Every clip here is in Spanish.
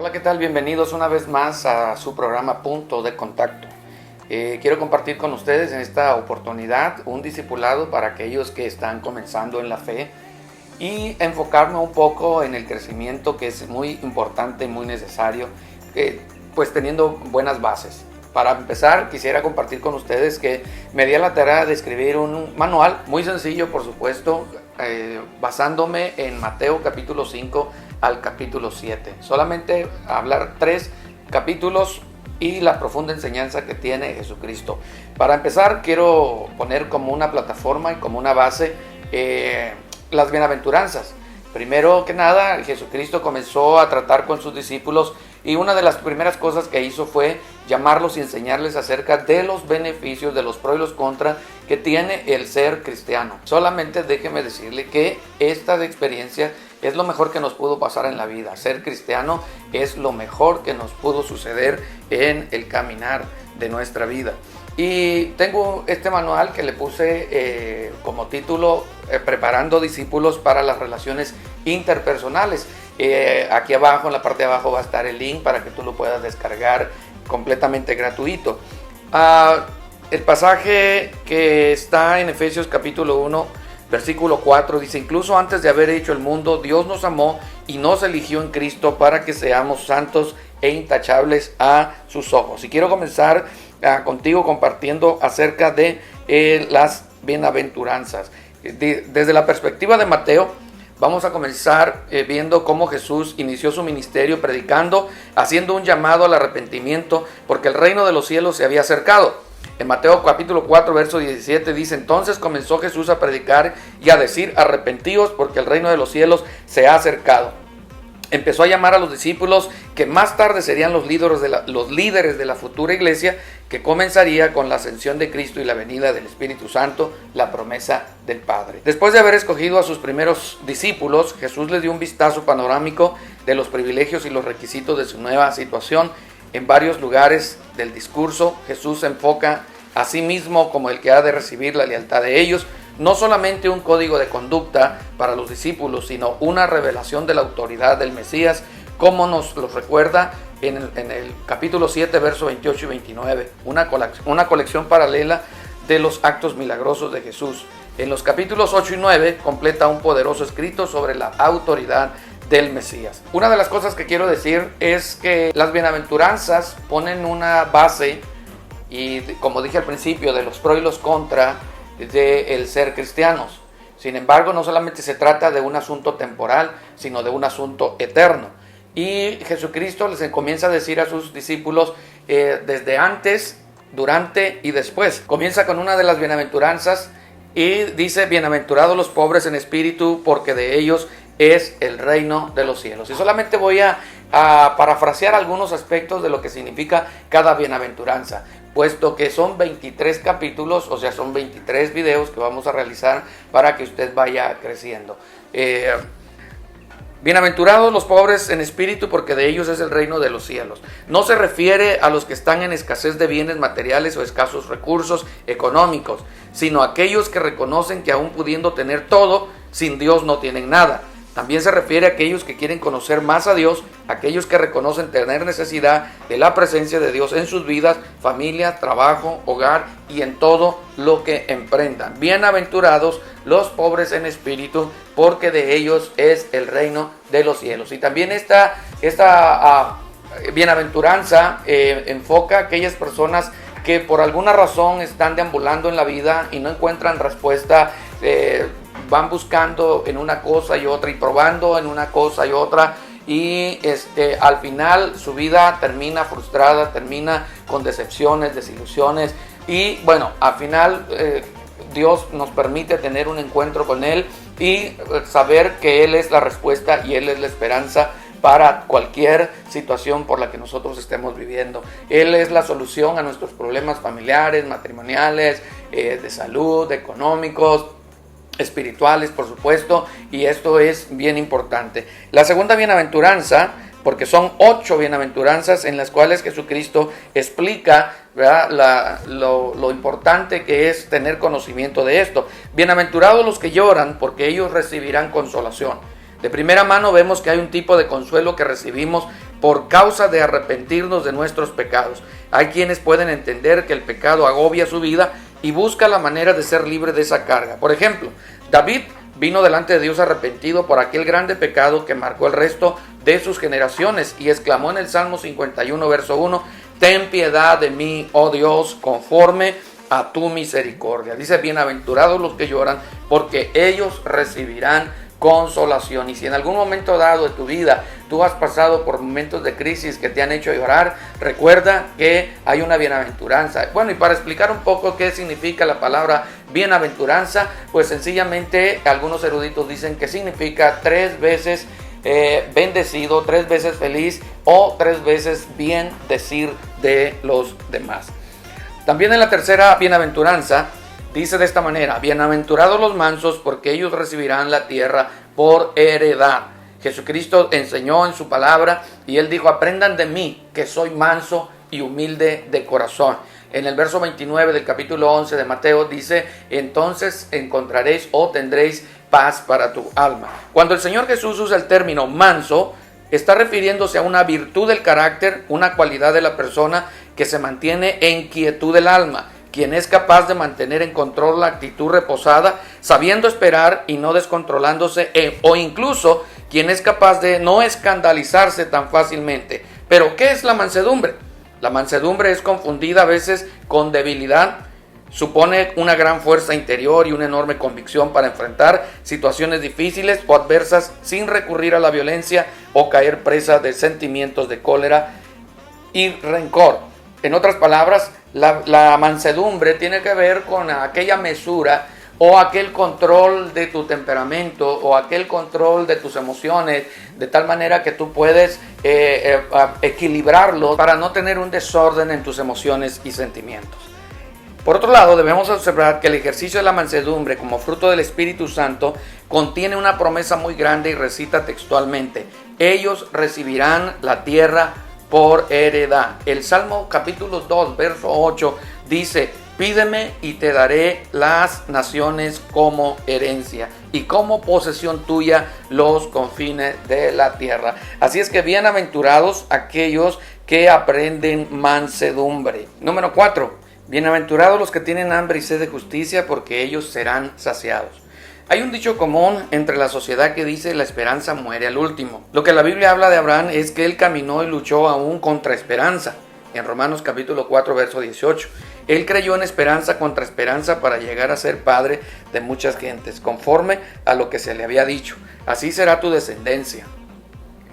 Hola, ¿qué tal? Bienvenidos una vez más a su programa Punto de Contacto. Quiero compartir con ustedes en esta oportunidad un discipulado para aquellos que están comenzando en la fe y enfocarme un poco en el crecimiento, que es muy importante, muy necesario, pues teniendo buenas bases. Para empezar, quisiera compartir con ustedes que me di a la tarea de escribir un manual muy sencillo, por supuesto, basándome en Mateo capítulo 5 al capítulo 7. Solamente hablar 3 capítulos y la profunda enseñanza que tiene Jesucristo. Para empezar, quiero poner como una plataforma y como una base las bienaventuranzas. Primero que nada, Jesucristo comenzó a tratar con sus discípulos y una de las primeras cosas que hizo fue llamarlos y enseñarles acerca de los beneficios, de los pros y los contras que tiene el ser cristiano. Solamente déjeme decirle que esta experiencia es lo mejor que nos pudo pasar en la vida. Ser cristiano es lo mejor que nos pudo suceder en el caminar de nuestra vida. Y tengo este manual que le puse como título Preparando discípulos para las relaciones interpersonales. Aquí abajo, en la parte de abajo, va a estar el link para que tú lo puedas descargar completamente gratuito. El pasaje que está en Efesios capítulo 1, versículo 4, dice: incluso antes de haber hecho el mundo, Dios nos amó y nos eligió en Cristo para que seamos santos e intachables a sus ojos. Y quiero comenzar contigo compartiendo acerca de las bienaventuranzas. Desde la perspectiva de Mateo, vamos a comenzar viendo cómo Jesús inició su ministerio predicando, haciendo un llamado al arrepentimiento, porque el reino de los cielos se había acercado. En Mateo capítulo 4, verso 17 dice: entonces comenzó Jesús a predicar y a decir: arrepentíos, porque el reino de los cielos se ha acercado. Empezó a llamar a los discípulos que más tarde serían los líderes de la futura iglesia, que comenzaría con la ascensión de Cristo y la venida del Espíritu Santo, la promesa del Padre. Después de haber escogido a sus primeros discípulos, Jesús les dio un vistazo panorámico de los privilegios y los requisitos de su nueva situación. En varios lugares del discurso, Jesús se enfoca a sí mismo como el que ha de recibir la lealtad de ellos. No solamente un código de conducta para los discípulos, sino una revelación de la autoridad del Mesías, como nos lo recuerda en el capítulo 7, versos 28 y 29, una colección paralela de los actos milagrosos de Jesús. En los capítulos 8 y 9 completa un poderoso escrito sobre la autoridad del Mesías. Una de las cosas que quiero decir es que las bienaventuranzas ponen una base, y como dije al principio, de los pros y los contras de el ser cristianos. Sin embargo, no solamente se trata de un asunto temporal, sino de un asunto eterno. Y Jesucristo les comienza a decir a sus discípulos desde antes, durante y después. Comienza con una de las bienaventuranzas y dice: bienaventurados los pobres en espíritu, porque de ellos es el reino de los cielos. Y solamente voy a parafrasear algunos aspectos de lo que significa cada bienaventuranza, puesto que son 23 capítulos, o sea, son 23 videos que vamos a realizar para que usted vaya creciendo. Bienaventurados los pobres en espíritu, porque de ellos es el reino de los cielos. No se refiere a los que están en escasez de bienes materiales o escasos recursos económicos, sino a aquellos que reconocen que aún pudiendo tener todo, sin Dios no tienen nada. También se refiere a aquellos que quieren conocer más a Dios, aquellos que reconocen tener necesidad de la presencia de Dios en sus vidas, familia, trabajo, hogar y en todo lo que emprendan. Bienaventurados los pobres en espíritu, porque de ellos es el reino de los cielos. Y también esta bienaventuranza enfoca a aquellas personas que por alguna razón están deambulando en la vida y no encuentran respuesta, van buscando en una cosa y otra y probando en una cosa y otra, y al final su vida termina frustrada, termina con decepciones, desilusiones, y bueno, al final Dios nos permite tener un encuentro con Él y saber que Él es la respuesta y Él es la esperanza para cualquier situación por la que nosotros estemos viviendo. Él es la solución a nuestros problemas familiares, matrimoniales, de salud, económicos, espirituales, por supuesto, y esto es bien importante. La segunda bienaventuranza, porque son 8 bienaventuranzas en las cuales Jesucristo explica, ¿verdad?, lo importante que es tener conocimiento de esto. Bienaventurados los que lloran, porque ellos recibirán consolación. De primera mano vemos que hay un tipo de consuelo que recibimos por causa de arrepentirnos de nuestros pecados. Hay quienes pueden entender que el pecado agobia su vida y busca la manera de ser libre de esa carga. Por ejemplo, David vino delante de Dios arrepentido por aquel grande pecado que marcó el resto de sus generaciones y exclamó en el Salmo 51, verso 1, ten piedad de mí, oh Dios, conforme a tu misericordia. Dice, bienaventurados los que lloran, porque ellos recibirán consolación. Y si en algún momento dado de tu vida tú has pasado por momentos de crisis que te han hecho llorar, recuerda que hay una bienaventuranza. Bueno, y para explicar un poco qué significa la palabra bienaventuranza, pues sencillamente algunos eruditos dicen que significa 3 veces bendecido, 3 veces feliz o 3 veces bien decir de los demás. También en la tercera bienaventuranza dice de esta manera, bienaventurados los mansos porque ellos recibirán la tierra por heredad. Jesucristo enseñó en su palabra y él dijo, aprendan de mí que soy manso y humilde de corazón. En el verso 29 del capítulo 11 de Mateo dice, entonces encontraréis o tendréis paz para tu alma. Cuando el Señor Jesús usa el término manso, está refiriéndose a una virtud del carácter, una cualidad de la persona que se mantiene en quietud del alma, quien es capaz de mantener en control la actitud reposada, sabiendo esperar y no descontrolándose, o incluso quien es capaz de no escandalizarse tan fácilmente. Pero, ¿qué es la mansedumbre? La mansedumbre es confundida a veces con debilidad. Supone una gran fuerza interior y una enorme convicción para enfrentar situaciones difíciles o adversas sin recurrir a la violencia o caer presa de sentimientos de cólera y rencor. En otras palabras, la mansedumbre tiene que ver con aquella mesura o aquel control de tu temperamento o aquel control de tus emociones, de tal manera que tú puedes equilibrarlo para no tener un desorden en tus emociones y sentimientos. Por otro lado, debemos observar que el ejercicio de la mansedumbre como fruto del Espíritu Santo contiene una promesa muy grande y recita textualmente, ellos recibirán la tierra por heredad. El Salmo capítulo 2, verso 8 dice, pídeme y te daré las naciones como herencia y como posesión tuya los confines de la tierra. Así es que bienaventurados aquellos que aprenden mansedumbre. Número 4. Bienaventurados los que tienen hambre y sed de justicia, porque ellos serán saciados. Hay un dicho común entre la sociedad que dice la esperanza muere al último. Lo que la Biblia habla de Abraham es que él caminó y luchó aún contra esperanza. En Romanos capítulo 4, verso 18. Él creyó en esperanza contra esperanza para llegar a ser padre de muchas gentes, conforme a lo que se le había dicho. Así será tu descendencia.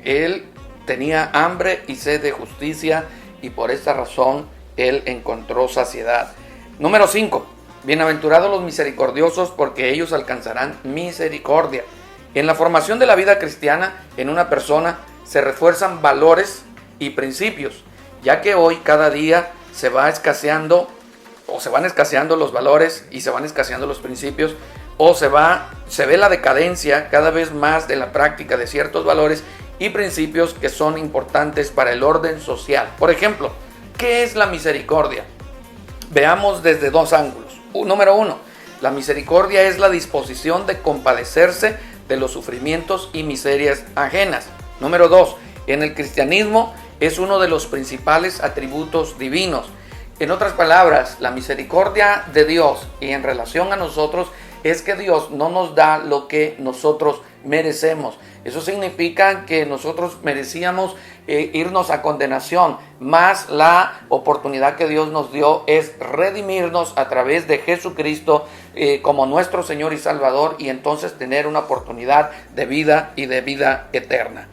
Él tenía hambre y sed de justicia y por esta razón él encontró saciedad. Número 5. Bienaventurados los misericordiosos, porque ellos alcanzarán misericordia. En la formación de la vida cristiana, en una persona, se refuerzan valores y principios, ya que hoy cada día se van escaseando los valores y se van escaseando los principios, o se ve la decadencia cada vez más de la práctica de ciertos valores y principios que son importantes para el orden social. Por ejemplo, ¿qué es la misericordia? Veamos desde 2 ángulos. Número 1, la misericordia es la disposición de compadecerse de los sufrimientos y miserias ajenas. Número 2, en el cristianismo es uno de los principales atributos divinos. En otras palabras, la misericordia de Dios y en relación a nosotros es que Dios no nos da lo que nosotros merecemos. Eso significa que nosotros merecíamos irnos a condenación, más la oportunidad que Dios nos dio es redimirnos a través de Jesucristo como nuestro Señor y Salvador, y entonces tener una oportunidad de vida y de vida eterna.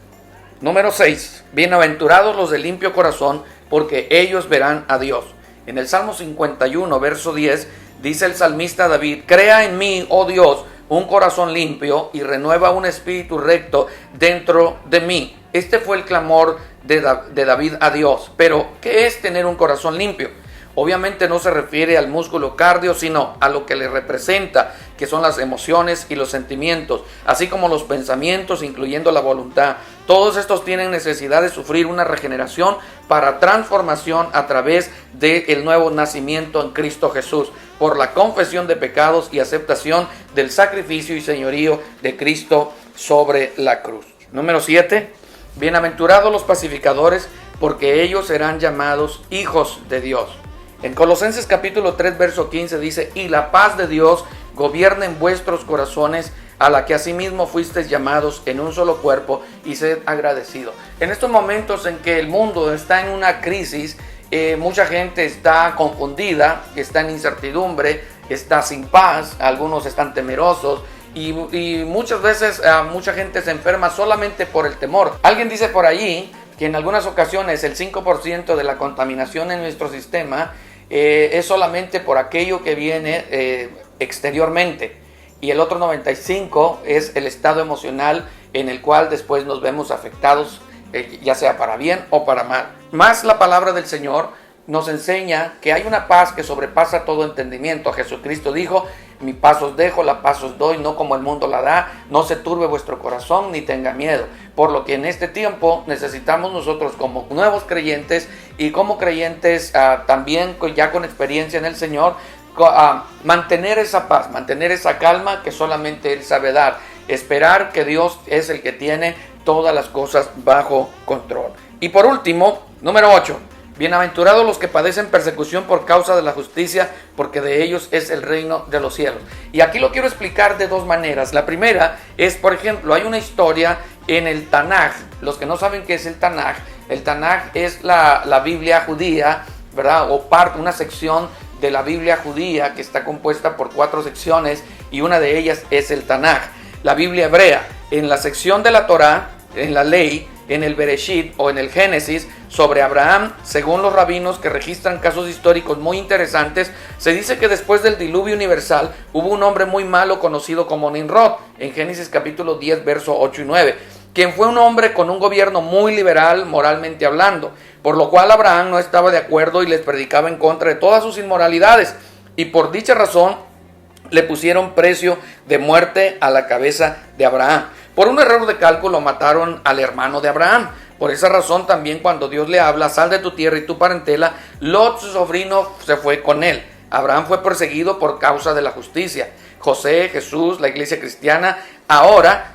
Número 6. Bienaventurados los de limpio corazón, porque ellos verán a Dios. En el Salmo 51, verso 10, dice el salmista David, crea en mí, oh Dios, un corazón limpio y renueva un espíritu recto dentro de mí. Este fue el clamor de David a Dios. Pero, ¿qué es tener un corazón limpio? Obviamente no se refiere al músculo cardio, sino a lo que le representa, que son las emociones y los sentimientos, así como los pensamientos, incluyendo la voluntad. Todos estos tienen necesidad de sufrir una regeneración para transformación a través del nuevo nacimiento en Cristo Jesús, por la confesión de pecados y aceptación del sacrificio y señorío de Cristo sobre la cruz. Número 7. Bienaventurados los pacificadores, porque ellos serán llamados hijos de Dios. En Colosenses capítulo 3, verso 15 dice: y la paz de Dios gobierna en vuestros corazones, a la que asimismo fuisteis llamados en un solo cuerpo, y sed agradecidos. En estos momentos en que el mundo está en una crisis, mucha gente está confundida, está en incertidumbre, está sin paz, algunos están temerosos, y muchas veces mucha gente se enferma solamente por el temor. Alguien dice por allí que en algunas ocasiones el 5% de la contaminación en nuestro sistema es solamente por aquello que viene exteriormente, y el otro 95% es el estado emocional en el cual después nos vemos afectados, ya sea para bien o para mal. Más la palabra del Señor nos enseña que hay una paz que sobrepasa todo entendimiento. Jesucristo dijo: mi paz os dejo, la paz os doy, no como el mundo la da. No se turbe vuestro corazón ni tenga miedo. Por lo que en este tiempo necesitamos nosotros, como nuevos creyentes y como creyentes también ya con experiencia en el Señor, mantener esa paz, mantener esa calma que solamente Él sabe dar. Esperar que Dios es el que tiene todas las cosas bajo control. Y por último, número 8. Bienaventurados los que padecen persecución por causa de la justicia, porque de ellos es el reino de los cielos. Y aquí lo quiero explicar de dos maneras. La primera es, por ejemplo, hay una historia en el Tanaj. Los que no saben qué es el Tanaj es la Biblia judía, ¿verdad? O una sección de la Biblia judía que está compuesta por 4 secciones, y una de ellas es el Tanaj. La Biblia hebrea, en la sección de la Torá, en la ley, en el Bereshit o en el Génesis, sobre Abraham, según los rabinos que registran casos históricos muy interesantes, se dice que después del diluvio universal hubo un hombre muy malo conocido como Nimrod, en Génesis capítulo 10, verso 8 y 9, quien fue un hombre con un gobierno muy liberal moralmente hablando, por lo cual Abraham no estaba de acuerdo y les predicaba en contra de todas sus inmoralidades, y por dicha razón le pusieron precio de muerte a la cabeza de Abraham. Por un error de cálculo mataron al hermano de Abraham. Por esa razón también cuando Dios le habla: sal de tu tierra y tu parentela, Lot, su sobrino, se fue con él. Abraham fue perseguido por causa de la justicia. José, Jesús, la iglesia cristiana, ahora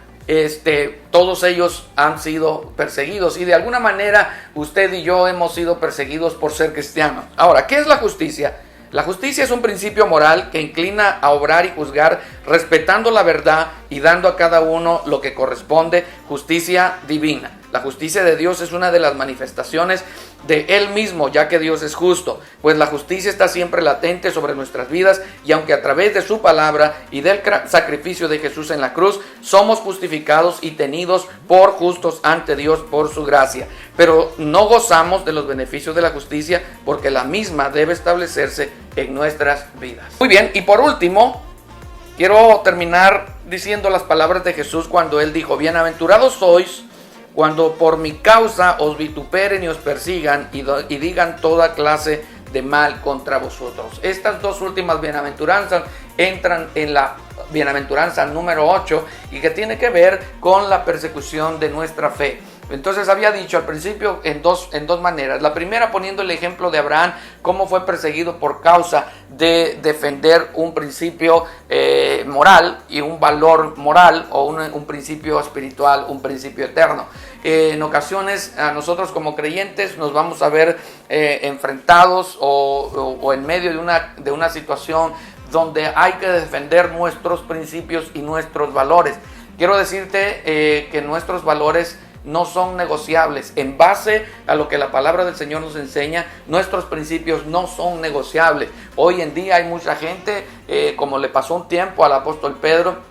todos ellos han sido perseguidos, y de alguna manera usted y yo hemos sido perseguidos por ser cristianos. Ahora, ¿qué es la justicia? La justicia es un principio moral que inclina a obrar y juzgar respetando la verdad y dando a cada uno lo que corresponde. Justicia divina. La justicia de Dios es una de las manifestaciones de Él mismo, ya que Dios es justo, pues la justicia está siempre latente sobre nuestras vidas, y aunque a través de su palabra y del sacrificio de Jesús en la cruz somos justificados y tenidos por justos ante Dios por su gracia, pero no gozamos de los beneficios de la justicia, porque la misma debe establecerse en nuestras vidas. Muy bien, y por último, quiero terminar diciendo las palabras de Jesús cuando Él dijo: bienaventurados sois cuando por mi causa os vituperen y os persigan y digan toda clase de mal contra vosotros. Estas dos últimas bienaventuranzas entran en la bienaventuranza número 8, y que tiene que ver con la persecución de nuestra fe. Entonces había dicho al principio en dos maneras. La primera, poniendo el ejemplo de Abraham, cómo fue perseguido por causa de defender un principio moral y un valor moral, o un principio espiritual, un principio eterno. En ocasiones a nosotros como creyentes nos vamos a ver enfrentados o en medio de una situación donde hay que defender nuestros principios y nuestros valores. Quiero decirte que nuestros valores no son negociables. En base a lo que la palabra del Señor nos enseña, nuestros principios no son negociables. Hoy en día hay mucha gente, como le pasó un tiempo al apóstol Pedro,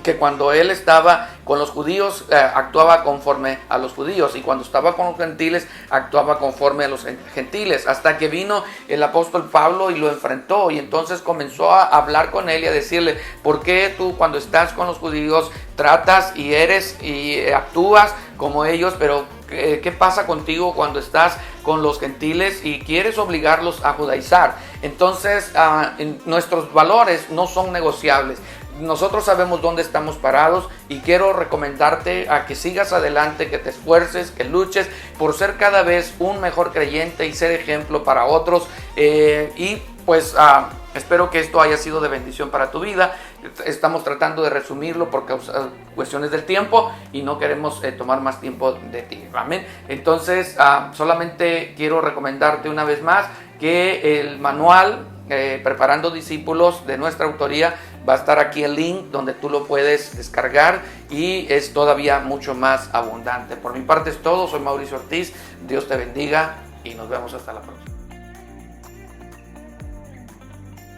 que cuando él estaba con los judíos actuaba conforme a los judíos, y cuando estaba con los gentiles actuaba conforme a los gentiles, hasta que vino el apóstol Pablo y lo enfrentó, y entonces comenzó a hablar con él y a decirle: ¿por qué tú cuando estás con los judíos tratas y eres y actúas como ellos, pero qué pasa contigo cuando estás con los gentiles y quieres obligarlos a judaizar? Entonces nuestros valores no son negociables. Nosotros sabemos dónde estamos parados, y quiero recomendarte a que sigas adelante, que te esfuerces, que luches por ser cada vez un mejor creyente y ser ejemplo para otros, y pues Espero que esto haya sido de bendición para tu vida. Estamos tratando de resumirlo por cuestiones del tiempo y no queremos tomar más tiempo de ti. Amén. Entonces, solamente quiero recomendarte una vez más que el manual Preparando Discípulos de nuestra autoría va a estar aquí el link donde tú lo puedes descargar y es todavía mucho más abundante. Por mi parte es todo. Soy Mauricio Ortiz. Dios te bendiga y nos vemos hasta la próxima.